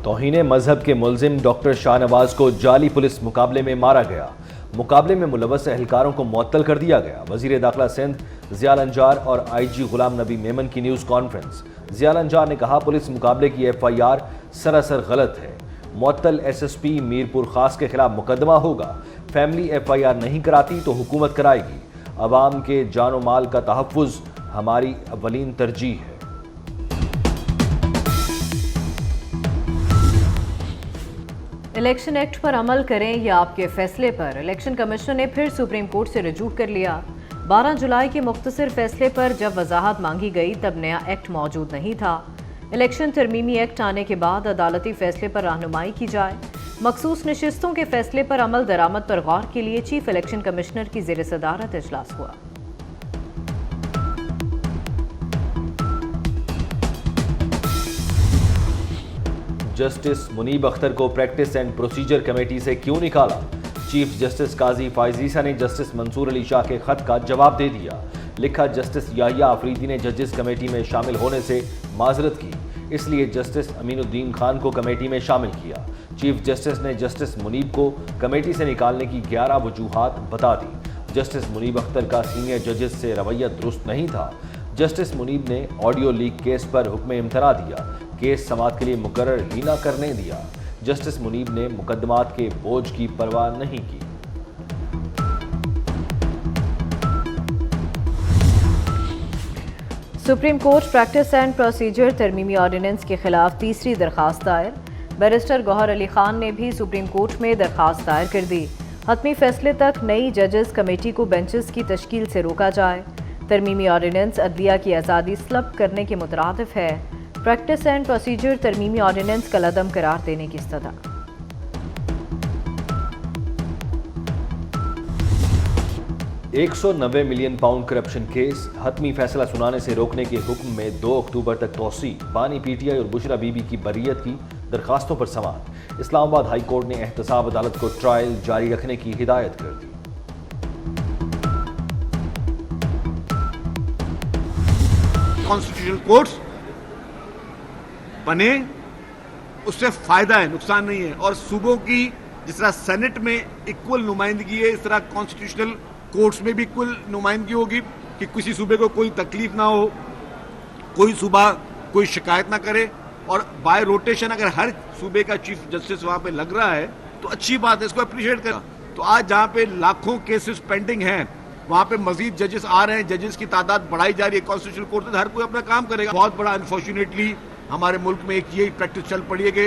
तौहीन मजहब के मुलजिम डॉक्टर शाहनवाज को जाली पुलिस मुकाबले में मारा गया। मुकाबले में मुलव्वस एहलकारों को मुअत्तल कर दिया गया। वजीर दाखिला सिंध ज़ियाल अंजार और IG गुलाम नबी मेमन की न्यूज़ कॉन्फ्रेंस। ज़ियाल अंजार ने कहा, पुलिस मुकाबले की FIR सरासर गलत है। मुअत्तल SSP मीरपुर खास के खिलाफ मुकदमा होगा। फैमिली FIR नहीं कराती तो हुकूमत कराएगी। अवाम के जान व माल का तहफ़्फ़ुज़ हमारी अव्वलीन तरजीह है। इलेक्शन एक्ट पर अमल करें या आपके फैसले पर इलेक्शन कमिश्नर ने फिर सुप्रीम कोर्ट से रजू कर लिया। 12 जुलाई के मुख्तसर फैसले पर जब वजाहत मांगी गई तब नया एक्ट मौजूद नहीं था। इलेक्शन तरमीमी एक्ट आने के बाद अदालती फैसले पर रहनुमाई की जाए। मखसूस नशिस्तों के फैसले पर अमल दरामद पर गौर के लिए चीफ इलेक्शन कमिश्नर की ज़ेर सदारत इजलास हुआ। जस्टिस मुनीब अख्तर को प्रैक्टिस एंड प्रोसीजर कमेटी से क्यों निकाला? चीफ जस्टिस काजी फायजीसा ने जस्टिस मंसूर अली शाह के खत का जवाब दे दिया। लिखा, जस्टिस याहिया अफरीदी ने जजेस कमेटी में शामिल होने से माजरत की, इसलिए जस्टिस अमीनुद्दीन खान को कमेटी में शामिल किया। चीफ जस्टिस ने जस्टिस मुनीब को कमेटी से निकालने की 11 वजूहात बता दी। जस्टिस मुनीब अख्तर का सीनियर जजेस से रवैया दुरुस्त नहीं था। जस्टिस मुनीब ने ऑडियो लीक केस पर हुक्म इम्तना दिया। केस समाअत के लिए मुकर्रर ही न करने दिया। जस्टिस मुनीब ने मुकदमात के बोझ की परवाह नहीं की। Supreme Court practice and procedure तरमीमी ऑर्डिनेंस के खिलाफ तीसरी दरखास्त दायर। बैरिस्टर गौहर अली खान ने भी सुप्रीम कोर्ट में दरखास्त दायर कर दी। हतमी फैसले तक नई जजेस कमेटी को बेंचेस की तश्कील से रोका जाए। तरमीमी ऑर्डिनेंस अदलिया की आज़ादी स्लब करने के मुतरादिफ है। प्रैक्टिस एंड प्रोसीजर तरमीमी ऑर्डिनेंस कलअदम करार देने की इस्तदा। 190 मिलियन पाउंड करप्शन केस, हतमी फैसला सुनाने से रोकने के हुक्म में 2 अक्टूबर तक तौसी। बानी PTI और बुशरा बीबी की बर्रियत की दरखास्तों पर समाअत। इस्लामाबाद हाई कोर्ट ने एहतसाब अदालत को ट्रायल जारी रखने की हिदायत कर दी। कॉन्स्टिट्यूशनल कोर्ट्स बने, उससे फायदा है, नुकसान नहीं है। और सूबों की जिस तरह सेनेट में इक्वल नुमाइंदगी है, इस तरह कॉन्स्टिट्यूशनल कोर्ट्स में भी इक्वल नुमाइंदगी होगी कि किसी सूबे को कोई तकलीफ ना हो, कोई सूबा कोई शिकायत ना करे। और बाय रोटेशन अगर हर सूबे का चीफ जस्टिस वहां पे लग रहा है तो अच्छी बात है, इसको अप्रिशिएट करें। तो आज जहां पे लाखों केसेस पेंडिंग हैं, वहां पे मजीद जजेस आ रहे हैं, जजेस की तादाद बढ़ाई जा रही है। कॉन्स्टिट्यूशनल कोर्ट में हर कोई अपना काम करेगा। बहुत बड़ा अनफॉर्चुनेटली हमारे मुल्क में एक यही प्रैक्टिस चल पड़ी है कि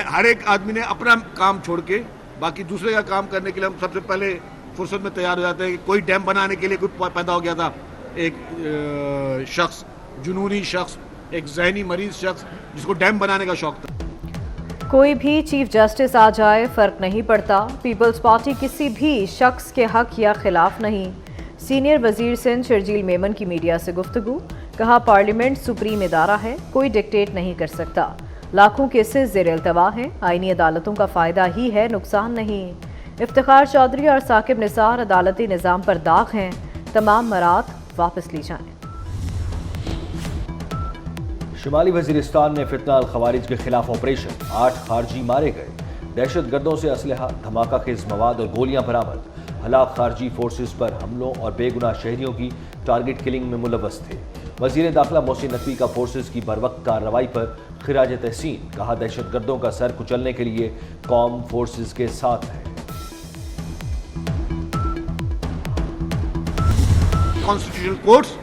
हर एक आदमी ने अपना काम छोड़ के बाकी दूसरे का काम करने के लिए हम सबसे पहले फुर्सत में तैयार हो जाते हैं। कि कोई डैम बनाने के लिए कोई पैदा हो गया था, एक शख्स, जुनूनी शख्स, एक जहनी मरीज शख्स जिसको डैम बनाने का शौक था। कोई भी चीफ जस्टिस आ जाए फर्क नहीं पड़ता। पीपल्स पार्टी किसी भी शख्स के हक या खिलाफ नहीं। सीनियर वजीर सिंध शर्जील मेमन की मीडिया से गुफ्तगू। कहा, पार्लियामेंट सुप्रीम इदारा है, कोई डिक्टेट नहीं कर सकता। लाखों केसेस ज़ेर अल्तवा हैं, आईनी अदालतों का फ़ायदा ही है, नुकसान नहीं। इफ्तिखार चौधरी और साकिब निसार अदालती निज़ाम पर दाग हैं, तमाम मराद वापस ली जाएं। शुमाली वजीरिस्तान में फितना अल खवारिज के खिलाफ ऑपरेशन, 8 खारजी मारे गए। दहशत गर्दों से असलहा, धमाका खेज मवाद और गोलियां बरामद। हलाक खारजी फोर्सेस पर हमलों और बेगुनाह शहरियों की टारगेट किलिंग में मुलव्वस थे। वजीर दाखिला मोहसिन नकवी का फोर्सेस की बरवक्त कार्रवाई पर खिराज तहसीन। कहा, दहशत गर्दों का सर कुचलने के लिए कौम फोर्सेस के साथ है। कॉन्स्टिट्यूशनल कोर्ट्स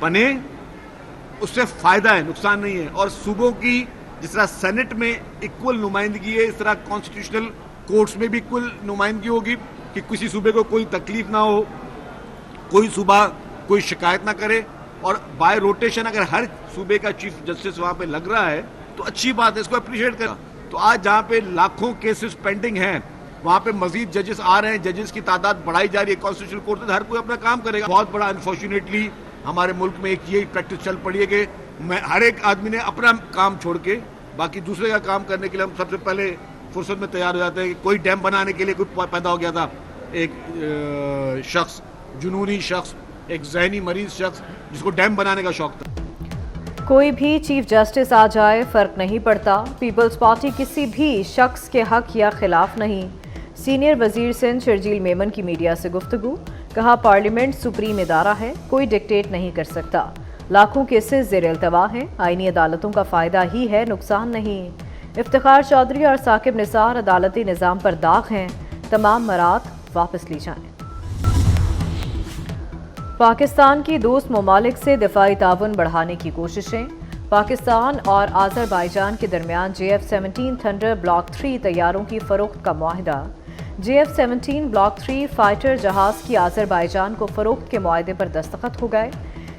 बने, उससे फायदा है, नुकसान नहीं है। और सूबों की जिस तरह सेनेट में इक्वल नुमाइंदगी है, इस तरह कॉन्स्टिट्यूशनल कोर्ट्स में भी इक्वल नुमाइंदगी होगी कि किसी सूबे को कोई तकलीफ ना हो, कोई सूबा कोई शिकायत ना करे। और बाय रोटेशन अगर हर सूबे का चीफ जस्टिस वहां पे लग रहा है तो अच्छी बात है, इसको अप्रिशिएट करें। तो आज जहां पे लाखों केसेस पेंडिंग हैं, वहां पे मजीद जजेस आ रहे हैं, जजेस की तादाद बढ़ाई जा रही है। कॉन्स्टिट्यूशनल कोर्ट में हर कोई अपना काम करेगा। बहुत बड़ा अनफॉर्चुनेटली हमारे मुल्क में एक यही प्रैक्टिस चल पड़ी है कि हर एक आदमी ने अपना काम छोड़ के बाकी दूसरे का काम करने के लिए हम सबसे पहले फुर्सत में तैयार हो जाते हैं। कि कोई डैम बनाने के लिए कोई पैदा हो गया था, एक शख्स, जुनूनी शख्स, एक जहनी मरीज शख्स जिसको डैम बनाने का शौक था। कोई भी चीफ जस्टिस आ जाए फर्क नहीं पड़ता, पीपल्स पार्टी किसी भी शख्स के हक या खिलाफ नहीं। सीनियर वजीर सिंध शर्जील मेमन की मीडिया से गुफ्तगू, कहा पार्लियामेंट सुप्रीम इदारा है, कोई डिक्टेट नहीं कर सकता। लाखों केसेस ज़ेर अल्तवा हैं, आईनी अदालतों का फ़ायदा ही है, नुकसान नहीं। इफ्तिखार चौधरी और साकिब निसार अदालती निज़ाम पर दाग हैं, तमाम मराद वापस ली जाएं। पाकिस्तान की दोस्त ममालिक से दिफाई ताउन बढ़ाने की कोशिशें। पाकिस्तान और आज़रबाईजान के दरमियान JF-17 थंडर ब्लॉक 3 तैयारों की फ़रोख्त का मुआहदा। JF-17 ब्लॉक 3 फाइटर जहाज़ की आज़रबाईजान को फ़रोख्त के मुआहदे पर दस्तखत हो गए।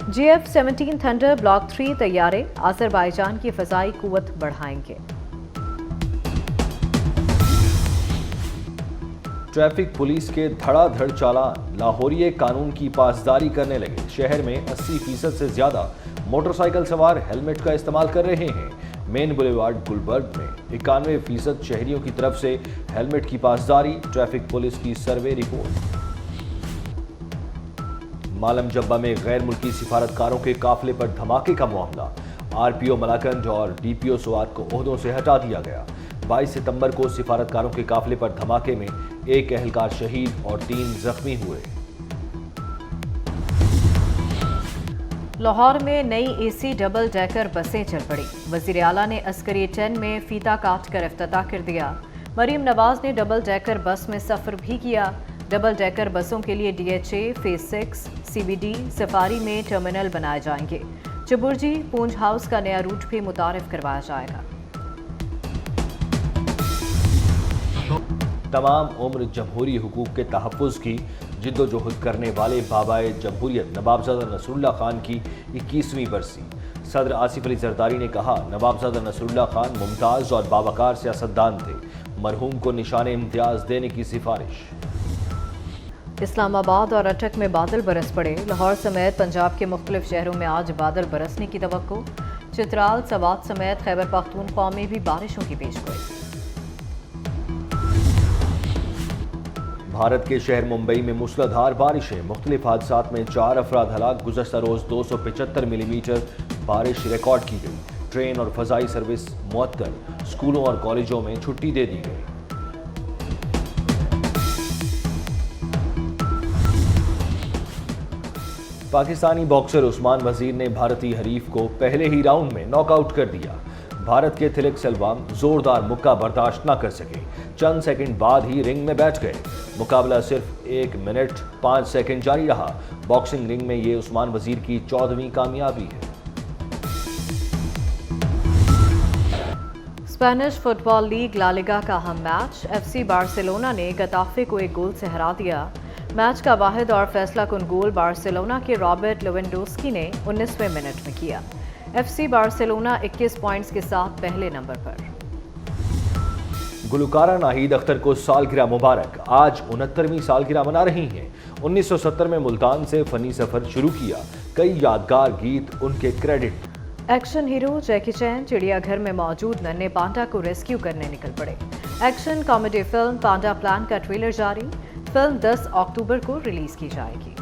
JF-17 थंडर ब्लॉक 3 तैयारे आज़रबाईजान की फ़ज़ाई क़ुव्वत बढ़ाएंगे। ट्रैफिक पुलिस के धड़ाधड़ चालान, लाहौरिये कानून की पासदारी करने लगे। शहर में 80% से ज्यादा मोटरसाइकिल सवार हेलमेट का इस्तेमाल कर रहे हैं। मेन बुलेवार्ड गुलबर्ग में 91% शहरियों की तरफ से हेलमेट की पासदारी, ट्रैफिक पुलिस की सर्वे रिपोर्ट। मालम जब्बा में गैर मुल्की सिफारतकारों के काफिले पर धमाके का मामला। RPO मलाकंज और DPO स्वात को ओहदों से हटा दिया गया। 22 सितंबर को सिफारतकारों के काफिले पर धमाके में एक अहलकार शहीद और 3 जख्मी हुए। लाहौर में नई AC डबल डेकर बसें चल पड़ी। वज़ीर आला ने अस्करी 10 में फीता काट कर इफ्तिताह कर दिया। मरीम नवाज ने डबल डेकर बस में सफ़र भी किया। डबल डेकर बसों के लिए DHA, फेज 6, CBD, सफारी में टर्मिनल बनाए जाएंगे। चबुर्जी पूंज हाउस का नया रूट भी मुतारिफ करवाया जाएगा। तमाम उम्र जमहूरी हुकूक के तहफ़्फ़ुज़ की जिद्दोजहद करने वाले बाबाए जमहूरियत नवाबज़ादा नसरुल्लाह खान की 21वीं बरसी। सदर आसिफ अली जरदारी ने कहा, नवाबज़ादा नसरुल्लाह खान मुमताज़ और बावकार सियासतदान थे। मरहूम को निशान इम्तियाज़ देने की सिफारिश। इस्लामाबाद और अटक में बादल बरस पड़े। लाहौर समेत पंजाब के मुख्तलिफ शहरों में आज बादल बरसने की तवक्को। चित्राल, सवात समेत खैबर पख्तूनख्वा में भी बारिशों की पेशगोई। भारत के शहर मुंबई में मूसलाधार बारिशें, मुख्तलिफ हादसात में 4 अफराद हलाक। गुज़श्ता रोज़ 275 मिलीमीटर बारिश रिकॉर्ड की गई। ट्रेन और फ़ज़ाई सर्विस मुअत्तल। स्कूलों और कॉलेजों में छुट्टी दे दी गई। पाकिस्तानी बॉक्सर उस्मान वजीर ने भारतीय हरीफ को पहले ही राउंड में नॉकआउट कर दिया। भारत के थिलक सेल्वाम जोरदार मुक्का बर्दाश्त न कर सके, चंद सेकंड बाद ही रिंग में बैठ गए। मुकाबला सिर्फ 1 मिनट 5 सेकंड जारी रहा। बॉक्सिंग रिंग में ये उस्मान वजीर की 14वीं कामयाबी है। स्पेनिश फुटबॉल लीग ला लिगा का अहम मैच। FC बार्सिलोना ने गताफे को 1 गोल से हरा दिया। मैच का वाहिद और फैसला कुन गोल बार्सिलोना के रॉबर्ट लेवेंडोस्की ने 19वें मिनट में किया। FC बार्सिलोना 21 पॉइंट्स के साथ पहले नंबर पर। गुलकारा नाहिद अख्तर को सालगिरह मुबारक। आज 69वीं सालगिरह मना रही हैं। 1970 में मुल्तान से फनी सफर शुरू किया। कई यादगार गीत उनके क्रेडिट। एक्शन हीरो जैकी चैन चिड़ियाघर में मौजूद नन्हे पांडा को रेस्क्यू करने निकल पड़े। एक्शन कॉमेडी फिल्म पांडा प्लान का ट्रेलर जारी। फिल्म 10 अक्टूबर को रिलीज की जाएगी।